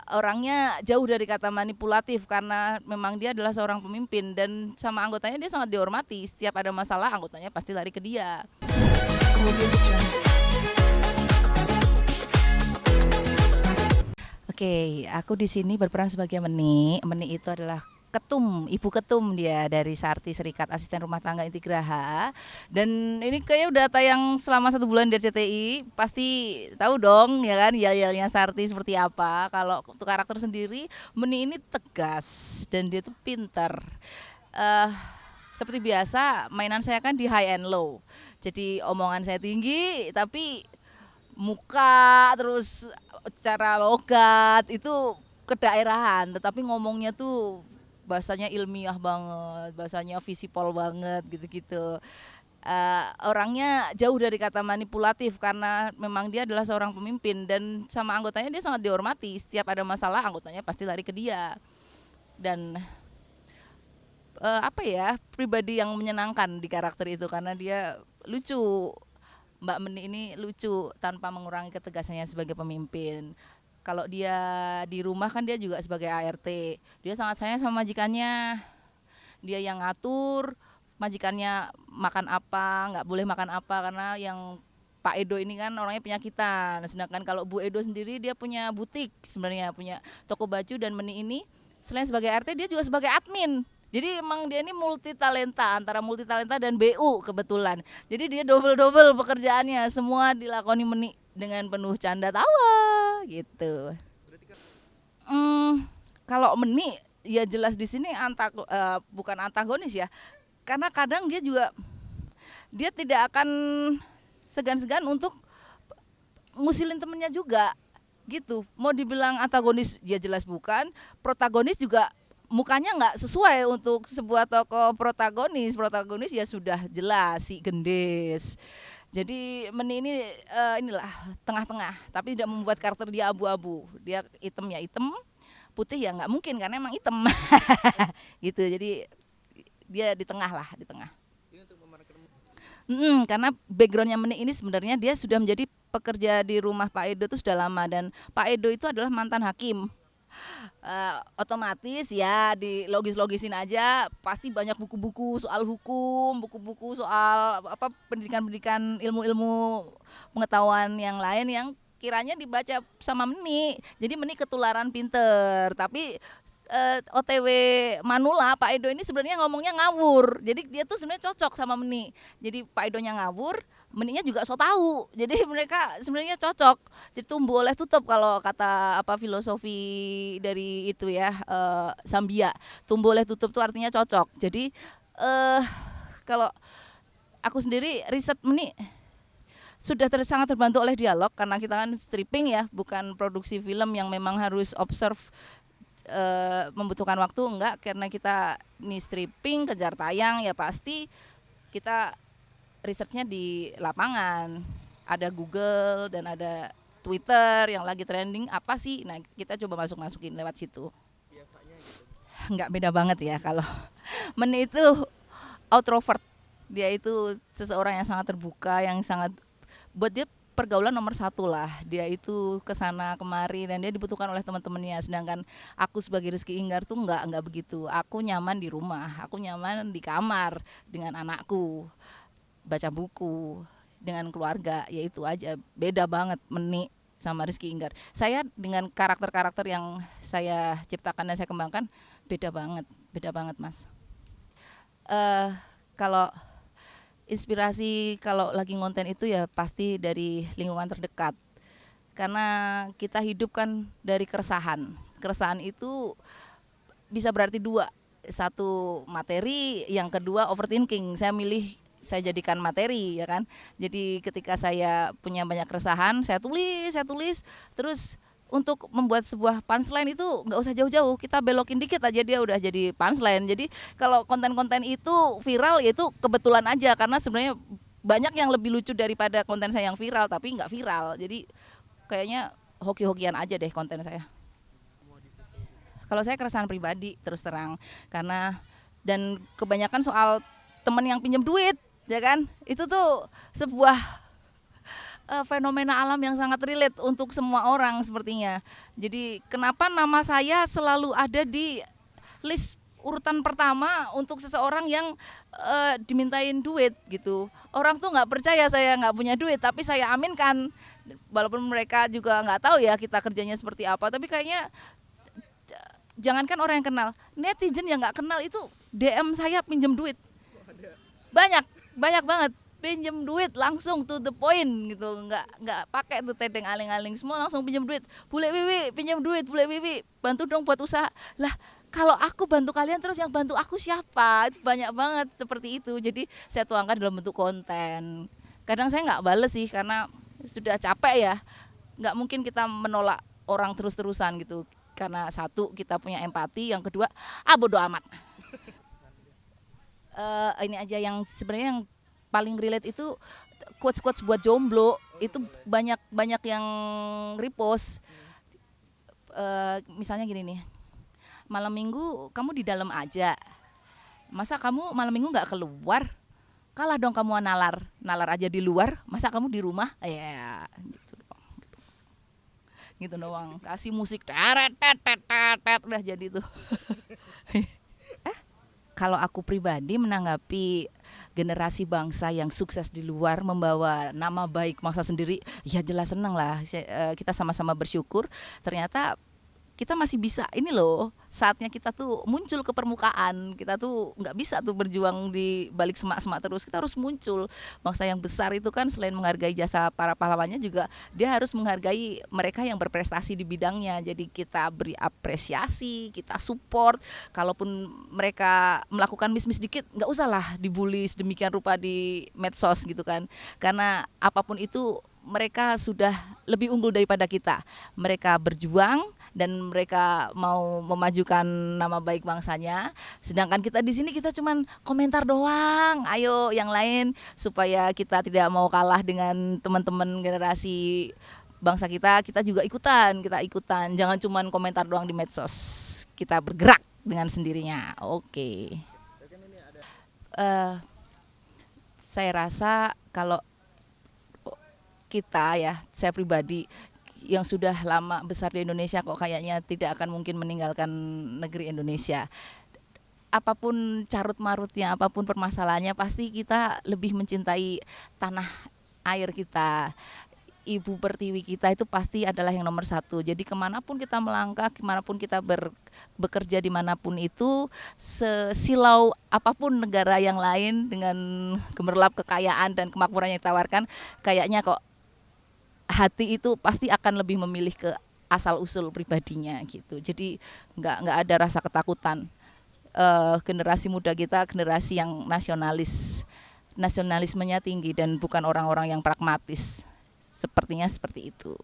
orangnya jauh dari kata manipulatif karena memang dia adalah seorang pemimpin dan sama anggotanya dia sangat dihormati. Setiap ada masalah anggotanya pasti lari ke dia. Oke, aku di sini berperan sebagai Meni. Meni itu adalah ibu ketum dia dari Sarti Serikat Asisten Rumah Tangga Inti Graha. Dan ini kayaknya udah tayang selama 1 bulan di RCTI. Pasti tahu dong ya kan yel-yelnya Sarti seperti apa. Kalau untuk karakter sendiri, Meni ini tegas dan dia tuh pintar. Seperti biasa, mainan saya kan di high and low. Jadi omongan saya tinggi, tapi muka terus cara logat itu kedaerahan, tetapi ngomongnya tuh bahasanya ilmiah banget, bahasanya visipol banget gitu-gitu. Orangnya jauh dari kata manipulatif karena memang dia adalah seorang pemimpin dan sama anggotanya dia sangat dihormati. Setiap ada masalah anggotanya pasti lari ke dia. Dan pribadi yang menyenangkan di karakter itu karena dia lucu. Mbak Meni ini lucu tanpa mengurangi ketegasannya sebagai pemimpin. Kalau dia di rumah kan dia juga sebagai ART. Dia sangat sayang sama majikannya. Dia yang ngatur majikannya makan apa, nggak boleh makan apa karena yang Pak Edo ini kan orangnya penyakitan. Sedangkan kalau Bu Edo sendiri dia punya butik sebenarnya, punya toko baju dan Meni ini selain sebagai ART dia juga sebagai admin. Jadi emang dia ini antara multi talenta dan BU kebetulan. Jadi dia double pekerjaannya, semua dilakoni Meni dengan penuh canda tawa gitu. Kalau Meni ya jelas di sini bukan antagonis ya. Karena kadang dia tidak akan segan-segan untuk ngusilin temennya juga gitu. Mau dibilang antagonis ya jelas bukan, protagonis juga mukanya nggak sesuai untuk sebuah tokoh protagonis ya sudah jelas si gendis. Jadi Meni ini inilah tengah-tengah, tapi tidak membuat karakter dia abu-abu. Dia hitam ya hitam, putih ya nggak mungkin karena emang hitam. Gitu. Jadi dia di tengah lah, di tengah. Karena backgroundnya Meni ini sebenarnya dia sudah menjadi pekerja di rumah Pak Edo itu sudah lama dan Pak Edo itu adalah mantan hakim. Otomatis ya di logis-logisin aja pasti banyak buku-buku soal hukum, buku-buku soal pendidikan ilmu-ilmu pengetahuan yang lain yang kiranya dibaca sama Meni. Jadi Meni ketularan pinter, tapi OTW manula Pak Edo ini sebenarnya ngomongnya ngawur. Jadi dia tuh sebenarnya cocok sama Meni. Jadi Pak Edonya ngawur, Meninya juga so tahu. Jadi mereka sebenarnya cocok. Jadi tumbuh oleh tutup kalau kata filosofi dari itu ya Sambia. Tumbuh oleh tutup tuh artinya cocok. Jadi kalau aku sendiri riset Meni sudah sangat terbantu oleh dialog karena kita kan stripping ya, bukan produksi film yang memang harus observe membutuhkan waktu enggak, karena kita ini stripping kejar tayang ya pasti kita researchnya di lapangan, ada Google dan ada Twitter yang lagi trending apa sih, nah kita coba masukin lewat situ. Biasanya gitu. Enggak beda banget ya kalau Meni itu outrovert, dia itu seseorang yang sangat terbuka, yang sangat buat dia pergaulan nomor 1 lah. Dia itu kesana kemari dan dia dibutuhkan oleh teman-temannya. Sedangkan aku sebagai Rizky Inggar tuh enggak begitu. Aku nyaman di rumah, aku nyaman di kamar dengan anakku, baca buku dengan keluarga, ya itu aja. Beda banget Meni sama Rizky Inggar. Saya dengan karakter-karakter yang saya ciptakan dan saya kembangkan beda banget Mas. Kalau inspirasi kalau lagi ngonten itu ya pasti dari lingkungan terdekat. Karena kita hidup kan dari keresahan. Keresahan itu bisa berarti 2. 1 materi, yang kedua overthinking. Saya jadikan materi ya kan. Jadi ketika saya punya banyak keresahan, saya tulis, terus untuk membuat sebuah punchline itu nggak usah jauh-jauh, kita belokin dikit aja dia udah jadi punchline. Jadi kalau konten-konten itu viral ya itu kebetulan aja, karena sebenarnya banyak yang lebih lucu daripada konten saya yang viral tapi nggak viral. Jadi kayaknya hoki-hokian aja deh konten saya. Kalau saya keresahan pribadi terus terang, karena dan kebanyakan soal temen yang pinjam duit ya kan, itu tuh sebuah fenomena alam yang sangat relate untuk semua orang sepertinya. Jadi kenapa nama saya selalu ada di list urutan pertama untuk seseorang yang dimintain duit gitu. Orang tuh nggak percaya saya nggak punya duit, tapi saya aminkan. Walaupun mereka juga nggak tahu ya kita kerjanya seperti apa, tapi kayaknya jangankan orang yang kenal, netizen yang nggak kenal itu DM saya pinjam duit. Banyak banget pinjam duit langsung to the point gitu, nggak pakai tuh tedeng aling-aling, semua langsung pinjam duit. Bule Wiwi pinjam duit, Bule Wiwi bantu dong buat usaha. Lah kalau aku bantu kalian terus yang bantu aku siapa? Itu banyak banget seperti itu. Jadi saya tuangkan dalam bentuk konten. Kadang saya nggak bales sih karena sudah capek ya. Nggak mungkin kita menolak orang terus-terusan gitu. Karena satu kita punya empati, yang kedua bodo amat. Ini aja yang sebenarnya yang paling relate itu quotes buat jomblo itu banyak yang repost. Misalnya gini nih, malam minggu kamu di dalam aja, masa kamu malam minggu nggak keluar? Kalah dong kamu nalar aja di luar, masa kamu di rumah? Ya gitu doang. Kasih musik teret udah jadi tuh. Kalau aku pribadi menanggapi generasi bangsa yang sukses di luar membawa nama baik bangsa sendiri, ya jelas senang lah. Kita sama-sama bersyukur ternyata kita masih bisa ini loh, saatnya kita tuh muncul ke permukaan. Kita tuh nggak bisa tuh berjuang di balik semak-semak terus, kita harus muncul. Bangsa yang besar itu kan selain menghargai jasa para pahlawannya juga dia harus menghargai mereka yang berprestasi di bidangnya. Jadi kita beri apresiasi, kita support. Kalaupun mereka melakukan miss dikit, nggak usah lah dibully sedemikian rupa di medsos gitu kan, karena apapun itu mereka sudah lebih unggul daripada kita. Mereka berjuang dan mereka mau memajukan nama baik bangsanya, sedangkan kita di sini kita cuman komentar doang. Ayo yang lain, supaya kita tidak mau kalah dengan teman-teman generasi bangsa kita juga ikutan. Jangan cuman komentar doang di medsos, kita bergerak dengan sendirinya. Oke. Saya rasa kalau kita ya, saya pribadi yang sudah lama besar di Indonesia kok kayaknya tidak akan mungkin meninggalkan negeri Indonesia. Apapun carut marutnya, apapun permasalahannya, pasti kita lebih mencintai tanah air kita. Ibu pertiwi kita itu pasti adalah yang nomor satu. Jadi kemanapun kita melangkah, kemanapun kita bekerja dimanapun itu, sesilau apapun negara yang lain dengan gemerlap kekayaan dan kemakmuran yang ditawarkan, kayaknya kok hati itu pasti akan lebih memilih ke asal usul pribadinya gitu. Jadi nggak ada rasa ketakutan. Generasi muda kita generasi yang nasionalismenya tinggi dan bukan orang-orang yang pragmatis. Sepertinya seperti itu.